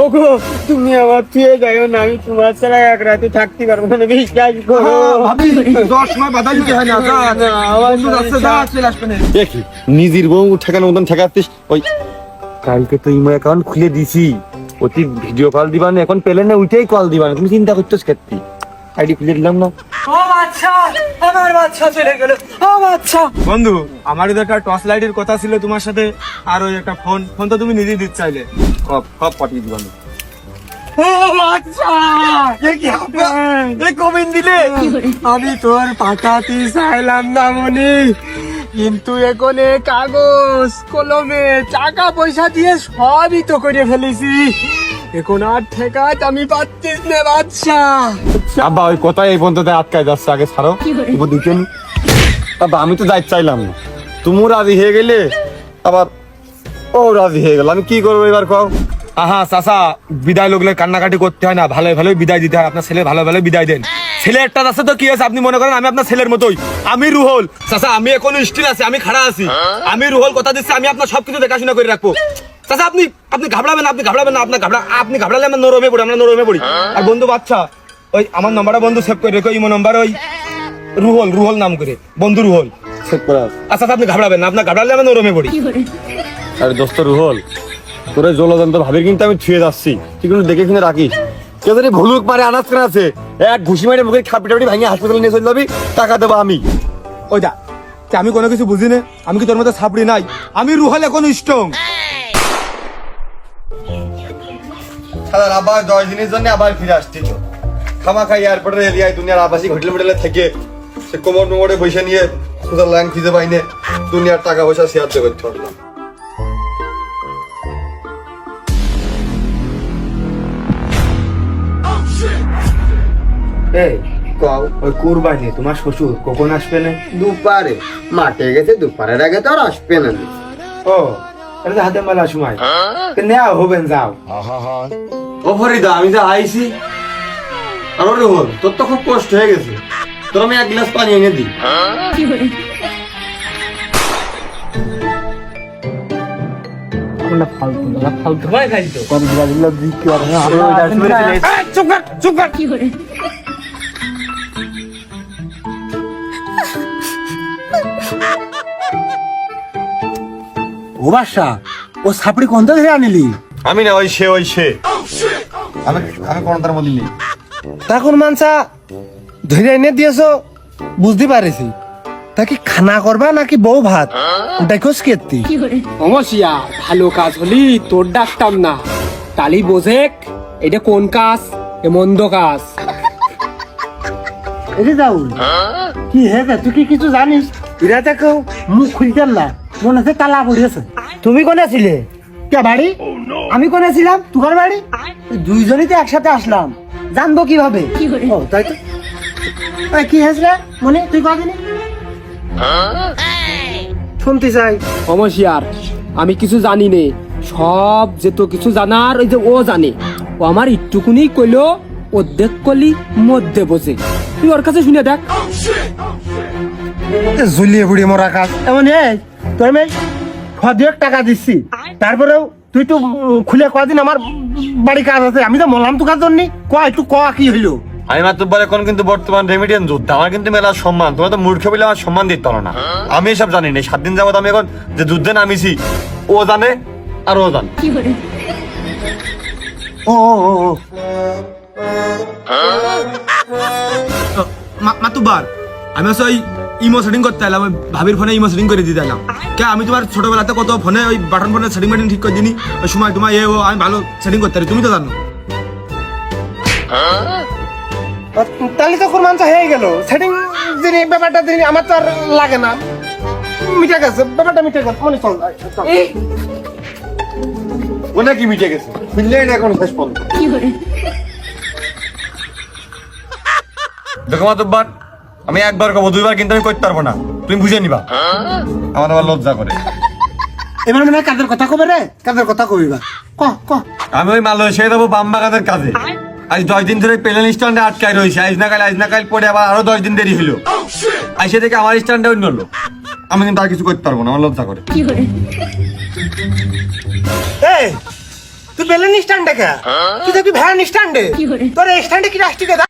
ওগো তুমি আমার তুই যাইও না, আমি তোমার ছাড়া এক রাতে থাকতে পারবো না, বিশ্বাস করো। ভাবি 10 সময় বাধা দিতে হয় না। বন্ধু যাচ্ছে, যা চলে আসবে না। দেখি নিজের বউ ঠেকানোর মতন ঠেকাচ্ছিস। ওই কালকে তো ইমো অ্যাকাউন্ট খুলে দিছি, অতি ভিডিও কল দিবা না, এখন পেলে না ওইটাই কল দিবা না, তুমি চিন্তা করতেছ ক্ষেত্রে আইডি খুলে দিলাম না। ও বাচ্চা, আমার বাচ্চা চলে গেল। ও বাচ্চা, বন্ধু আমার একটা টর্চ লাইটের কথা ছিল তোমার সাথে, আর ওই একটা ফোন তো তুমি নিজেই দিতে চাইলে, সব পাঠিয়ে দিবা। ও বাচ্চা, এ কি হবে? এ কবিন দিলে? আমি তোর পাঠাতে চাইলাম না মনি, কিন্তু এখন এ কাগজ কলমে টাকা পয়সা দিয়ে সবই তো করে ফেলেছি, এখন আর ঠেকাত আমি পাচ্ছিস না বাচ্চা। আব্বা ওই কথাই এই পর্যন্ত আটকায় যাচ্ছে, আগে ছাড়ো এবার দিতেন। আব্বা আমি তো যাইতে চাইলাম না, তুমিও রাজি হয়ে গেলে আবার ও রাজি হয়ে গেল, আমি কি করবো এবার কও? আহা চাচা, বিদায় লোকলে কান্নাকাটি করতে হয় না, ভালো ভালো বিদায় দিতে হয়। আপনার ছেলে ভালো ভালো বিদায় দেন। ছেলে একটা আছে তো কি আছে, আপনি মনে করেন আমি আপনার ছেলের মতোই, আমি রুহল চাচা, আমি এখনো স্টিল আছি, আমি খাড়া আছি, আমি রুহল কথা দিচ্ছি, আমি আপনার সবকিছু দেখাশোনা করে রাখবো। চাচা আপনি ঘাবড়াবেন না, আপনি ঘাবড়ালে আমরা নরমে পড়ি, আমরা নরমে পড়ি। আর বন্ধু বাচ্চা, ওই আমার নাম্বারটা বন্ধু সেভ করে রেখো, ইমো নাম্বার ওই রুহল নাম করে, বন্ধু রুহল সেভ করা। আচ্ছা আপনি ঘাবড়াবেন না, আপনার ঘাবড়ালে আমরা নরমে পড়ি। আরে দোস্ত রুহল, তোরে জলযন্ত্র ভাবে কিন্তু আমি ছুঁয়ে যাচ্ছি, তুই কিন্তু দেখে শুনে রাখিস। কেউ যদি ভুলুক মারে আনাজ কেন আছে, এক ঘুষি মারে মুখে খাপিটাপি ভাঙিয়ে হাসপাতালে নিয়ে চলে যাবি, টাকা দেবো আমি। ওই দা, আমি কোনো কিছু বুঝি না, আমি কি তোর মতো ছাপড়ি নাই, আমি রুহাল এখন স্ট্রং। আবার 10 দিনের জন্য আবার ফিরে আসছি তো, খামা খাই এয়ারপোর্টের এরিয়ায় দুনিয়ার আবাসিক হোটেল মোটেলে থেকে সে কোমর নোমরে পয়সা নিয়ে সুদার লাইন খুঁজে পাইনে, দুনিয়ার টাকা পয়সা শেয়ার করতে পারলাম। ওই কুরবানি তোমার শ্বশুর কখন আসবে না? দুপারে মাঠে গেছে, দুপারের আগে তো আর আসবে না। ও এটা হাতে মেলা সময় নেওয়া হবেন, যাও। ও ফরিদা, আমি যা আইছি আর ওরে হল, তোর তো খুব কষ্ট হয়ে গেছে, তোর আমি 1 গ্লাস পানি এনে দিই। ও বাসা, ও ছাপড়ি কোন ধরে আনিলি? আমি না, ওই সে আমি কোন তার মধ্যে নেই। তখন মানসা ধরে এনে দিয়েছো, বুঝতে পারিছি। তা কি খানা করবা নাকি বউ ভাত দেখোস কেতি? সমস্যা, ভালো কাজ হলি তোর ডাকতাম না, তালি বোঝেক এটা কোন কাজ, এ মন্দ কাজ। এরে যাও কি হেগে, তুই কি কিছু জানিস? এরা দেখো মুখ খুলতেন না, মনে হচ্ছে তালা পড়িয়েছে। তুমি কোনে ছিলে? কে বাড়ি? আমি কোনে ছিলাম? তোমার বাড়ি? দুইজনই তো একসাথে আসলাম, জানবো কিভাবে? ও তাই তো। কি হয়েছে মনে, তুই কদিনই শুনতে চাই। সমস্যার আমি কিছু জানি নে, সব যে তো কিছু জানার ওই যে ও জানে, ও আমার একটুকুনি কইলো অর্ধেক কলি মধ্যে বসে, তুই ওর কাছে শুনে দেখ। ঝুলিয়ে বুড়ি মরা কাজ এমন। এই তোর মেয়ে খদিয়েক টাকা দিচ্ছি, তারপরেও তুই তো খুলে কদিন আমার বাড়ি কাজ আছে, আমি তো মলাম তো কাজ জন্য কয়, তুই ক কি হইলো? আমি মাত্র এখন কিন্তু বর্তমান রেমিডিয়ান যুদ্ধ, আমার কিন্তু মেলা সম্মান, তোমরা তো মূর্খ বলে আমার সম্মান দিতে পারো না। আমি এসব জানি না, 7 দিন যাবত আমি এখন যে যুদ্ধে নামিছি, ও জানে আর ও জানে। ও মাতুবার, আমি আসলে ওই ইমো সেটিং করতে এলাম, ওই ভাবির ফোনে ইমো সেটিং করে দিতে এলাম। কে আমি তোমার ছোটবেলাতে কত ফোনে ওই বাটন ফোনে সেটিং ঠিক করে দিনি, ওই সময় তোমার আমি ভালো সেটিং করতে পারি, তুমি তো জানো। তাহলে তো কোরবান হয়ে গেল, সেটিং যিনি ব্যাপারটা যিনি আমার তো আর লাগে না, মিটে গেছে ব্যাপারটা, মিটে গেছে মনে চল। ও নাকি মিটে গেছে, মিললেই না এখন শেষ পর্যন্ত। দেখো মাতুব্বার, আমি একবার কব, 2বার কিন্তু আমি করতে পারবো না, তুমি বুঝে নিবা। আমার আবার লজ্জা করে। এবার মানে কাজের কথা কবে রে, কাজের কথা কবিবা ক ক। আমি ওই মালয়েশিয়ায় যাবো বাম্বাগাদের কাজে, আজ 10 দিন ধরে প্লেন স্ট্যান্ডে আটকায় রয়েছে, আজ না কাল পরে আবার আরো 10 দিন দেরি হলো, আইসে থেকে আমার স্ট্যান্ডে অন্য হলো। আমি কিন্তু আর কিছু করতে পারবো না, আমার লজ্জা করে। তুই বেলেন স্ট্যান্ডে কে তুই দেখবি ভ্যান স্ট্যান্ডে তোর এই স্ট্যান্ডে কি রাষ্ট্রীয়